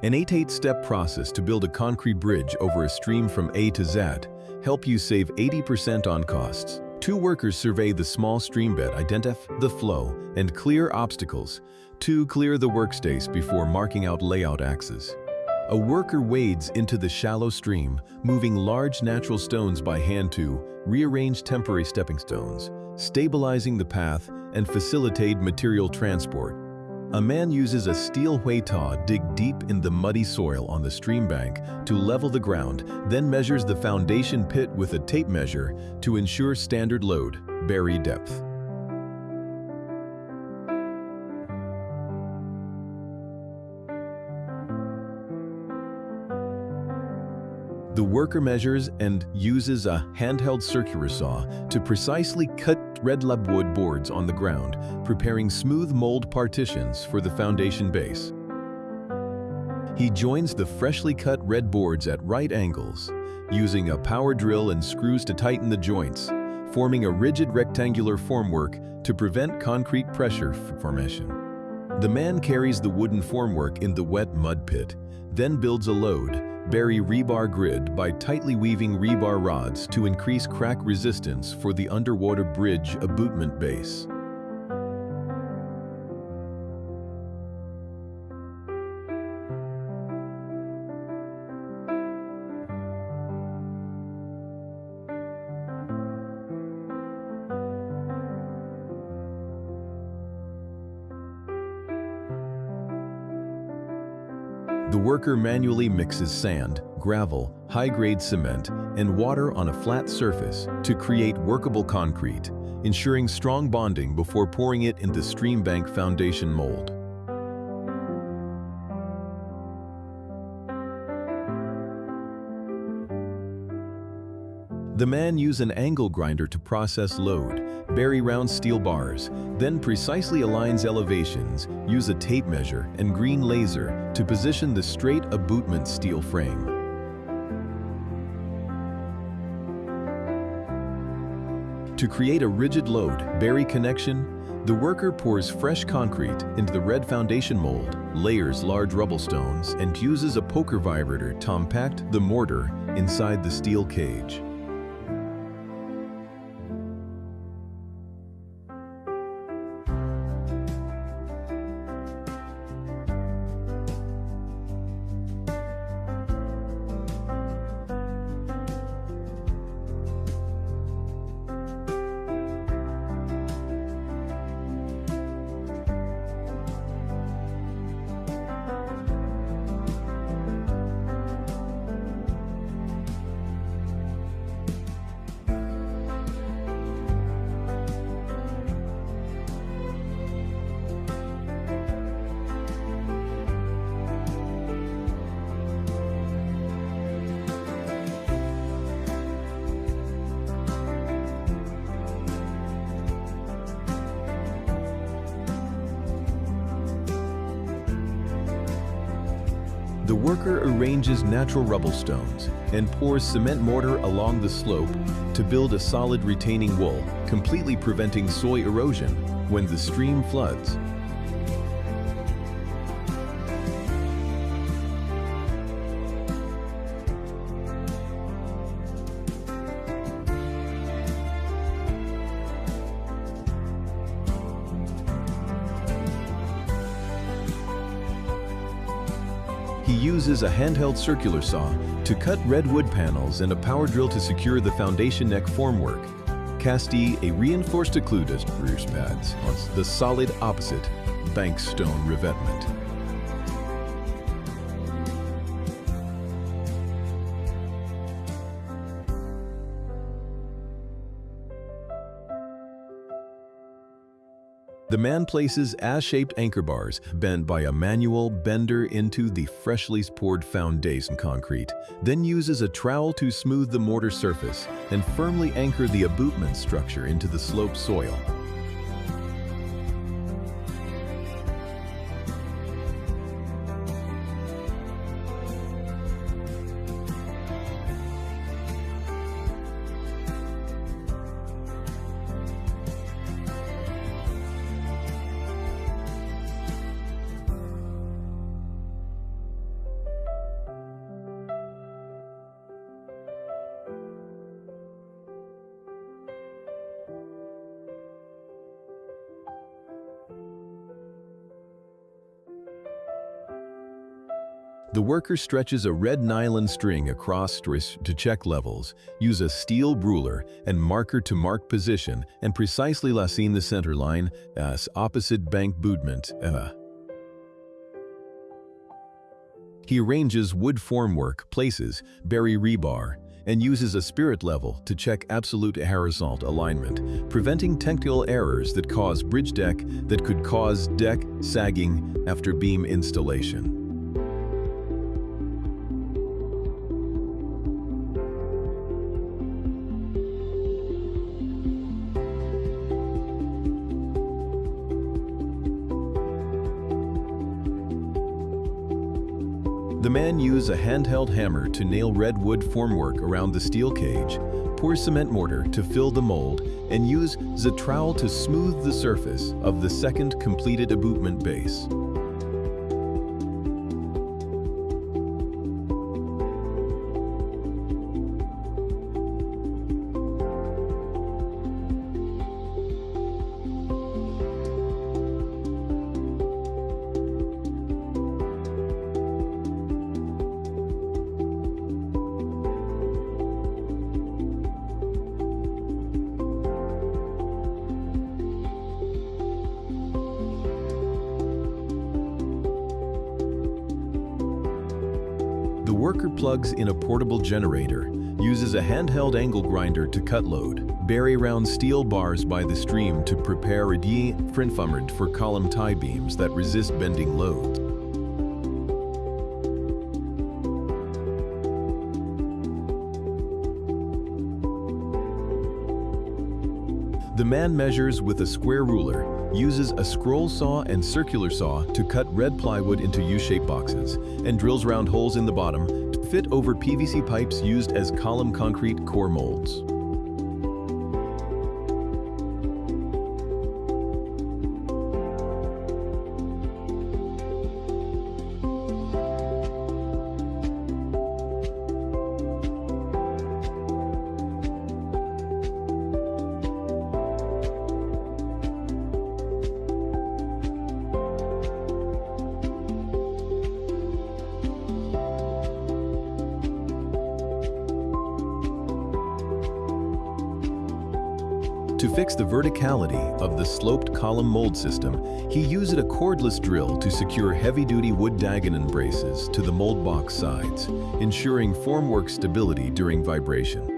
An 8-step process to build a concrete bridge over a stream from A to Z help you save 80% on costs. 2 workers survey the small stream bed, identify the flow, and clear obstacles. 2 clear the workspace before marking out layout axes. A worker wades into the shallow stream, moving large natural stones by hand to rearrange temporary stepping stones, stabilizing the path and facilitate material transport. A man uses a steel huaytaw dig deep in the muddy soil on the stream bank to level the ground, then measures the foundation pit with a tape measure to ensure standard load, bury depth. The worker measures and uses a handheld circular saw to precisely cut red wood boards on the ground, preparing smooth mold partitions for the foundation base. He joins the freshly cut red boards at right angles, using a power drill and screws to tighten the joints, forming a rigid rectangular formwork to prevent concrete pressure formation. The man carries the wooden formwork in the wet mud pit, then builds a load, bury rebar grid by tightly weaving rebar rods to increase crack resistance for the underwater bridge abutment base. The worker manually mixes sand, gravel, high-grade cement, and water on a flat surface to create workable concrete, ensuring strong bonding before pouring it in the stream bank foundation mold. The man uses an angle grinder to process load, bury round steel bars, then precisely aligns elevations, use a tape measure and green laser to position the straight abutment steel frame. To create a rigid load, bury connection, the worker pours fresh concrete into the red foundation mold, layers large rubble stones, and uses a poker vibrator to compact the mortar inside the steel cage. The worker arranges natural rubble stones and pours cement mortar along the slope to build a solid retaining wall, completely preventing soil erosion when the stream floods. He uses a handheld circular saw to cut redwood panels and a power drill to secure the foundation neck formwork. Casti a reinforced occluded roof pads on the solid opposite bank stone revetment. The man places as-shaped anchor bars bent by a manual bender into the freshly poured foundation concrete, then uses a trowel to smooth the mortar surface and firmly anchor the abutment structure into the sloped soil. The worker stretches a red nylon string across to check levels, use a steel ruler and marker to mark position, and precisely lassine the center line as opposite bank bootment. He arranges wood formwork, places, bury rebar, and uses a spirit level to check absolute horizontal alignment, preventing technical errors that cause bridge deck that could cause deck sagging after beam installation. The man uses a handheld hammer to nail red wood formwork around the steel cage, pour cement mortar to fill the mold, and use the trowel to smooth the surface of the second completed abutment base. The worker plugs in a portable generator, uses a handheld angle grinder to cut load, bury round steel bars by the stream to prepare a front for column tie beams that resist bending loads. The man measures with a square ruler, uses a scroll saw and circular saw to cut red plywood into U-shaped boxes, and drills round holes in the bottom to fit over PVC pipes used as column concrete core molds. To fix the verticality of the sloped column mold system, he used a cordless drill to secure heavy-duty wood dagon braces to the mold box sides, ensuring formwork stability during vibration.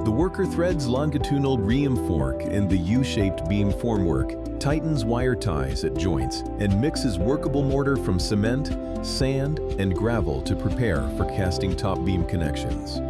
The worker threads longitudinal ream fork in the U-shaped beam formwork, tightens wire ties at joints, and mixes workable mortar from cement, sand, and gravel to prepare for casting top beam connections.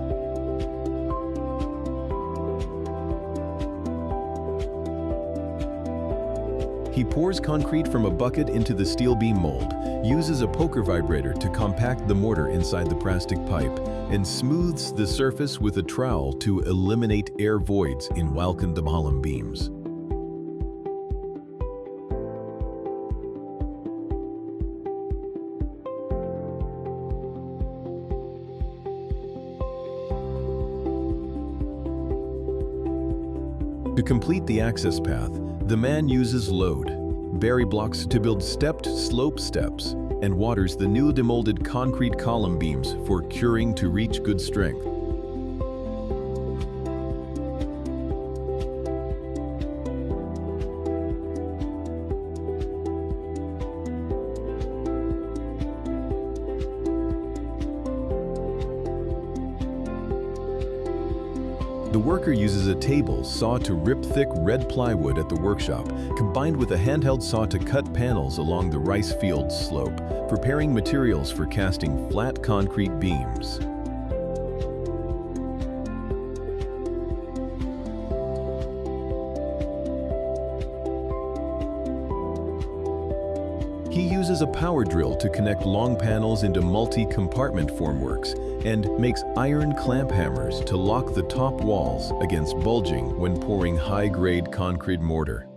He pours concrete from a bucket into the steel beam mold, uses a poker vibrator to compact the mortar inside the plastic pipe, and smooths the surface with a trowel to eliminate air voids in Walken-Damholm beams. To complete the access path, the man uses load, bury blocks to build stepped slope steps, and waters the new demolded concrete column beams for curing to reach good strength. The worker uses a table saw to rip thick red plywood at the workshop, combined with a handheld saw to cut panels along the rice field slope, preparing materials for casting flat concrete beams. He uses a power drill to connect long panels into multi-compartment formworks and makes iron clamp hammers to lock the top walls against bulging when pouring high-grade concrete mortar.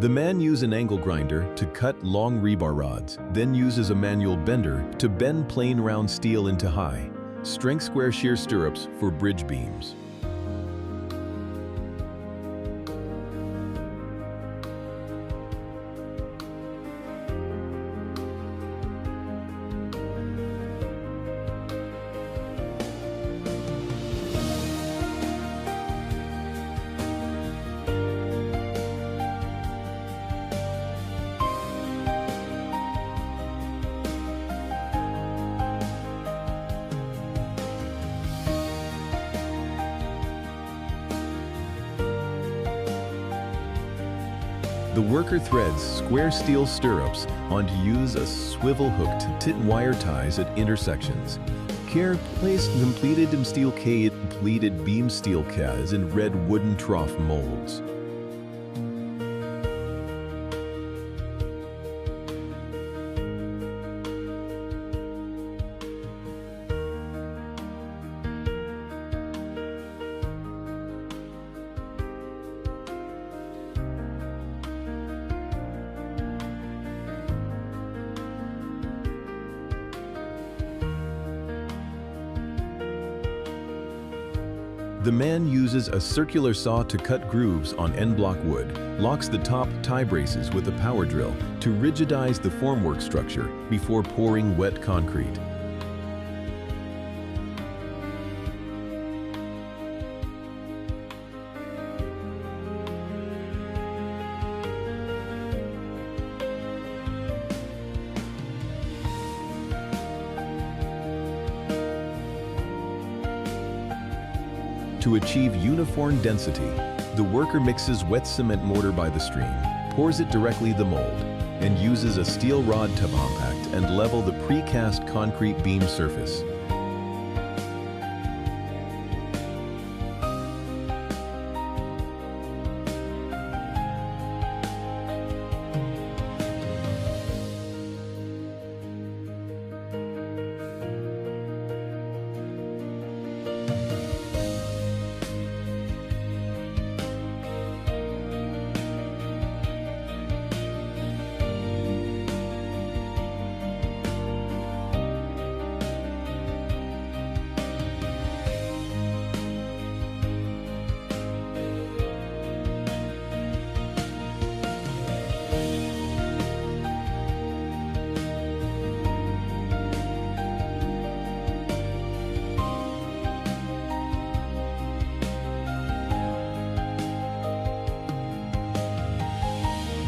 The man uses an angle grinder to cut long rebar rods, then uses a manual bender to bend plain round steel into high, strength square shear stirrups for bridge beams. The worker threads square steel stirrups on to use a swivel hook to tighten wire ties at intersections. Care placed completed steel pleated beam steel cas in red wooden trough molds. The man uses a circular saw to cut grooves on end block wood, locks the top tie braces with a power drill to rigidize the formwork structure before pouring wet concrete. To achieve uniform density, the worker mixes wet cement mortar by the stream, pours it directly in the mold, and uses a steel rod to compact and level the precast concrete beam surface.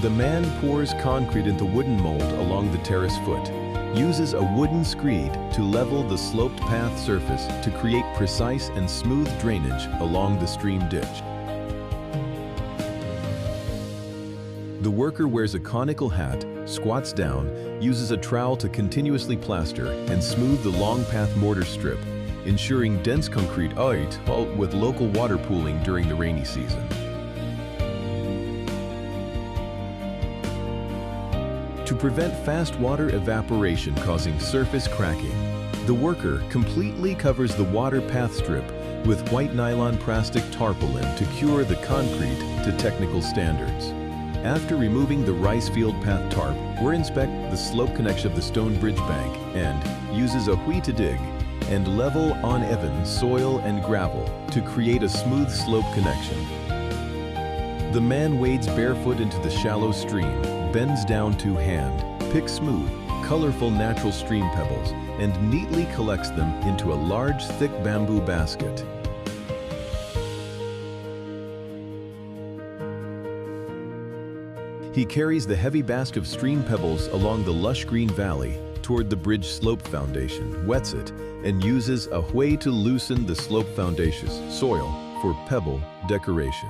The man pours concrete into wooden mold along the terrace foot, uses a wooden screed to level the sloped path surface to create precise and smooth drainage along the stream ditch. The worker wears a conical hat, squats down, uses a trowel to continuously plaster and smooth the long path mortar strip, ensuring dense concrete out with local water pooling during the rainy season. To prevent fast water evaporation causing surface cracking, the worker completely covers the water path strip with white nylon plastic tarpaulin to cure the concrete to technical standards. After removing the rice field path tarp, we inspect the slope connection of the stone bridge bank and uses a wheel to dig and level uneven soil and gravel to create a smooth slope connection. The man wades barefoot into the shallow stream, bends down to hand, picks smooth, colorful natural stream pebbles, and neatly collects them into a large, thick bamboo basket. He carries the heavy basket of stream pebbles along the lush green valley toward the bridge slope foundation, wets it, and uses a way to loosen the slope foundation's soil for pebble decoration.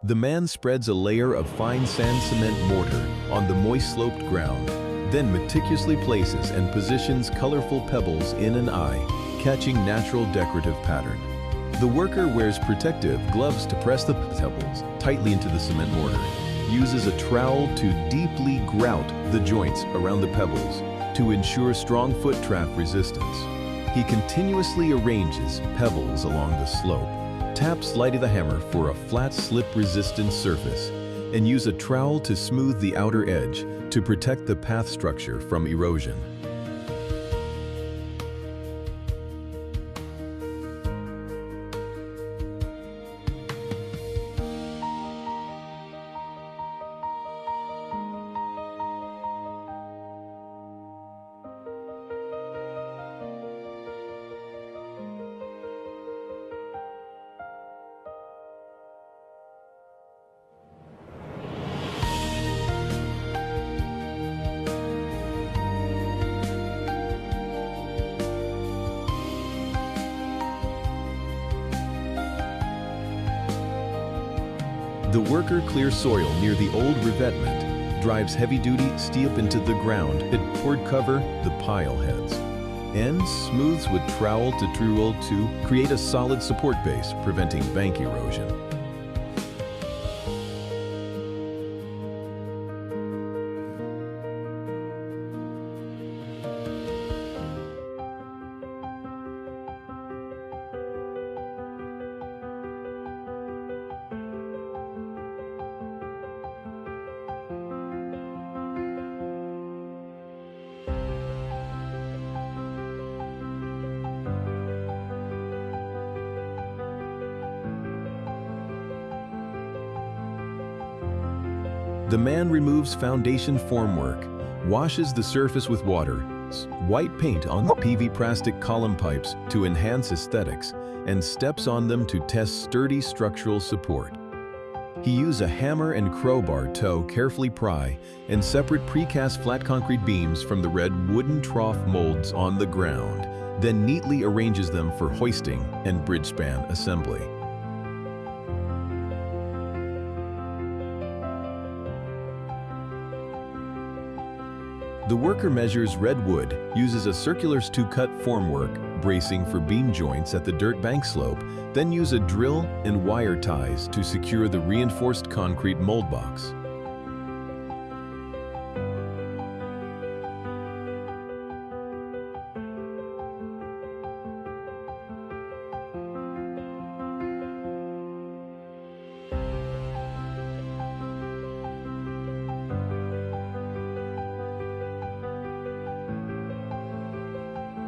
The man spreads a layer of fine sand cement mortar on the moist sloped ground, then meticulously places and positions colorful pebbles in an eye, catching natural decorative pattern. The worker wears protective gloves to press the pebbles tightly into the cement mortar, uses a trowel to deeply grout the joints around the pebbles to ensure strong foot trap resistance. He continuously arranges pebbles along the slope, taps lightly the hammer for a flat slip-resistant surface, and use a trowel to smooth the outer edge to protect the path structure from erosion. The worker clears soil near the old revetment, drives heavy-duty steel into the ground toward cover the pile heads, and smooths with trowel to tool to create a solid support base, preventing bank erosion. The man removes foundation formwork, washes the surface with water, white paint on the PV plastic column pipes to enhance aesthetics, and steps on them to test sturdy structural support. He uses a hammer and crowbar to carefully pry and separate precast flat concrete beams from the red wooden trough molds on the ground, then neatly arranges them for hoisting and bridge span assembly. The worker measures red wood, uses a circular to-cut formwork, bracing for beam joints at the dirt bank slope, then use a drill and wire ties to secure the reinforced concrete mold box.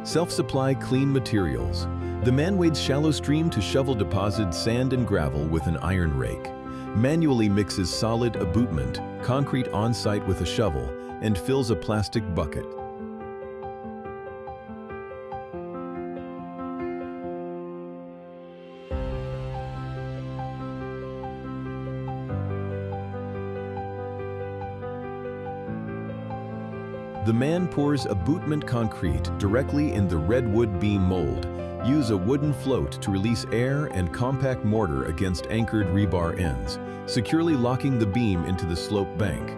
Self-supply clean materials. The man wades shallow stream to shovel deposited sand and gravel with an iron rake, manually mixes solid abutment, concrete on-site with a shovel, and fills a plastic bucket. The man pours abutment concrete directly in the redwood beam mold. Use a wooden float to release air and compact mortar against anchored rebar ends, securely locking the beam into the slope bank.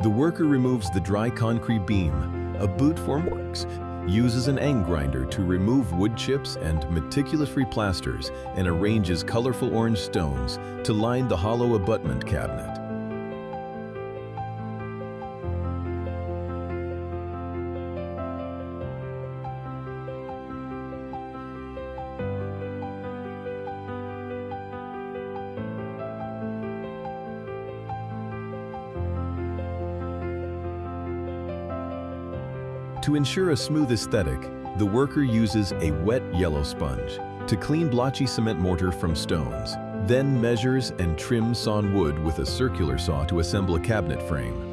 The worker removes the dry concrete beam. A boot formworks uses an angle grinder to remove wood chips and meticulously plasters and arranges colorful orange stones to line the hollow abutment cabinet. To ensure a smooth aesthetic, the worker uses a wet yellow sponge to clean blotchy cement mortar from stones, then measures and trims sawn wood with a circular saw to assemble a cabinet frame.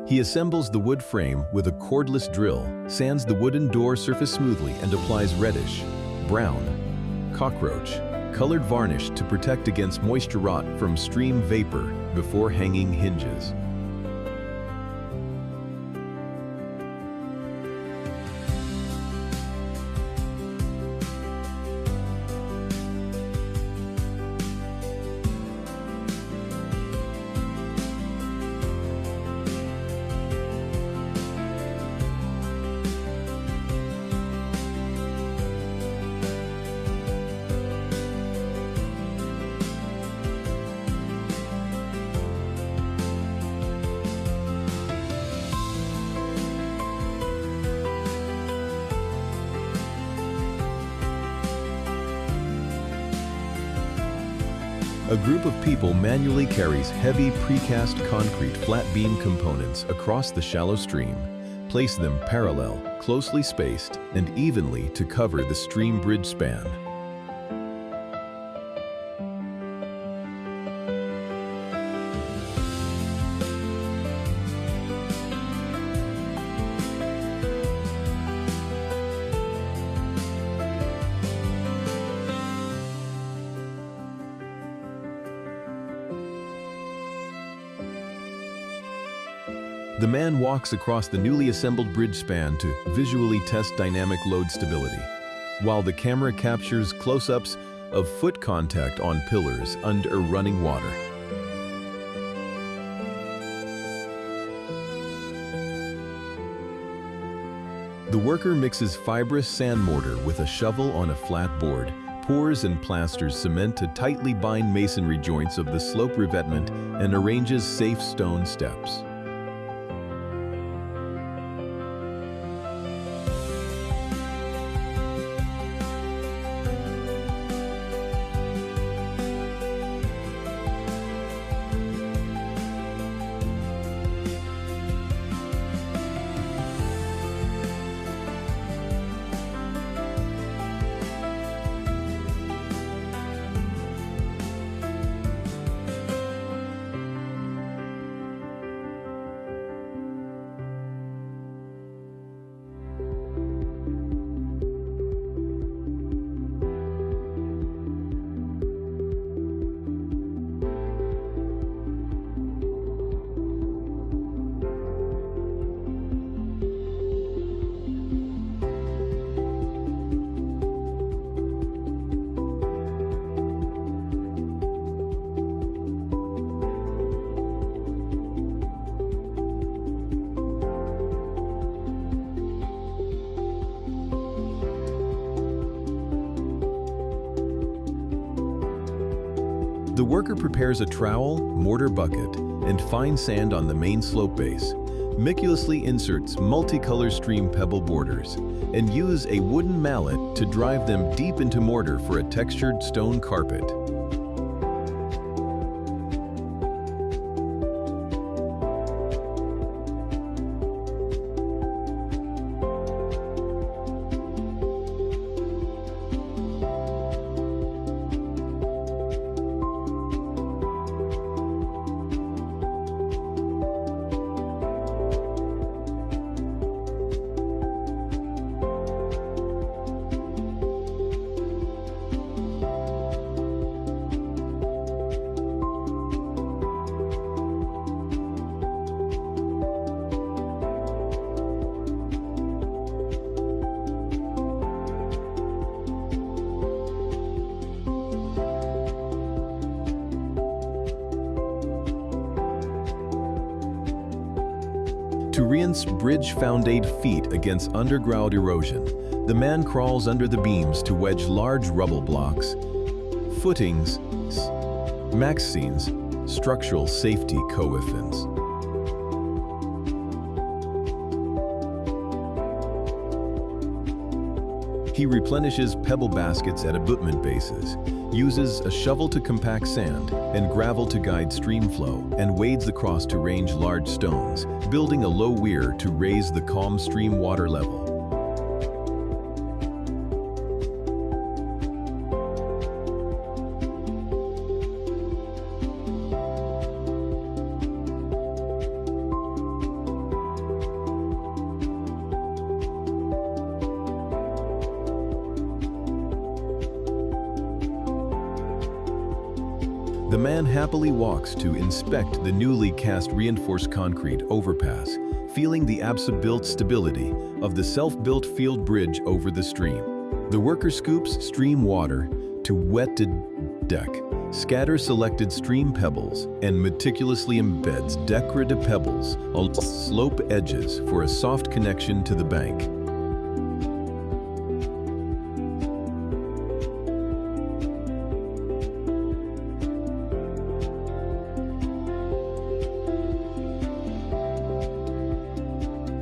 He assembles the wood frame with a cordless drill, sands the wooden door surface smoothly, and applies reddish, brown, cockroach, colored varnish to protect against moisture rot from stream vapor before hanging hinges. A group of people manually carries heavy precast concrete flat beam components across the shallow stream, place them parallel, closely spaced, and evenly to cover the stream bridge span. The man walks across the newly assembled bridge span to visually test dynamic load stability, while the camera captures close-ups of foot contact on pillars under running water. The worker mixes fibrous sand mortar with a shovel on a flat board, pours and plasters cement to tightly bind masonry joints of the slope revetment, and arranges safe stone steps. The worker prepares a trowel, mortar bucket, and fine sand on the main slope base, meticulously inserts multicolor stream pebble borders, and use a wooden mallet to drive them deep into mortar for a textured stone carpet. To rinse bridge foundation feet against underground erosion, the man crawls under the beams to wedge large rubble blocks, footings, Max scenes, structural safety coefficients. He replenishes pebble baskets at abutment bases, uses a shovel to compact sand and gravel to guide stream flow, and wades across to range large stones, building a low weir to raise the calm stream water level. The man happily walks to inspect the newly cast reinforced concrete overpass, feeling the absolute stability of the self-built field bridge over the stream. The worker scoops stream water to wetted deck, scatters selected stream pebbles, and meticulously embeds decorative pebbles along slope edges for a soft connection to the bank.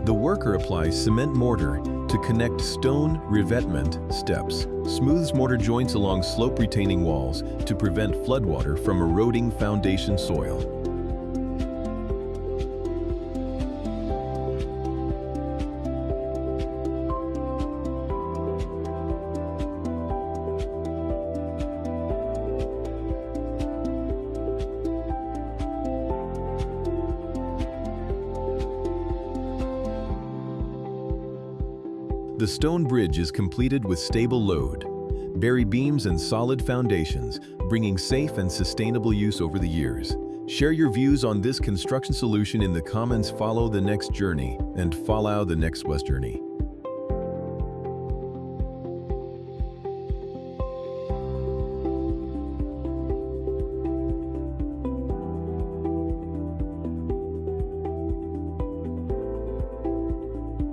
The worker applies cement mortar to connect stone revetment steps, smooths mortar joints along slope retaining walls to prevent floodwater from eroding foundation soil. The stone bridge is completed with stable load, buried beams and solid foundations, bringing safe and sustainable use over the years. Share your views on this construction solution in the comments. Follow the next journey and follow the next West journey.